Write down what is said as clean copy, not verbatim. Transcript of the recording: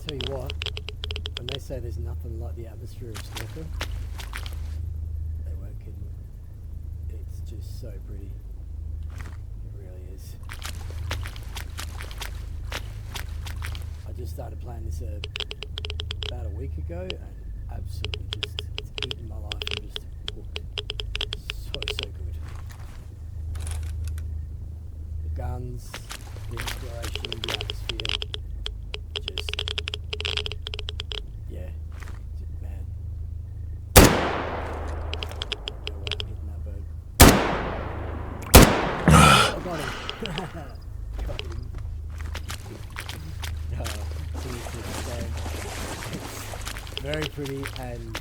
tell you what, when they say there's nothing like the atmosphere of Stalker, they weren't kidding. It's just so pretty. It really is. I just started playing this about a week ago, and absolutely just, it's eaten my life. I'm just hooked. So good. The guns, the exploration, the atmosphere, just, yeah, man. No way I'm hitting that bird. I got him. Got him. Seriously, so it's very pretty, and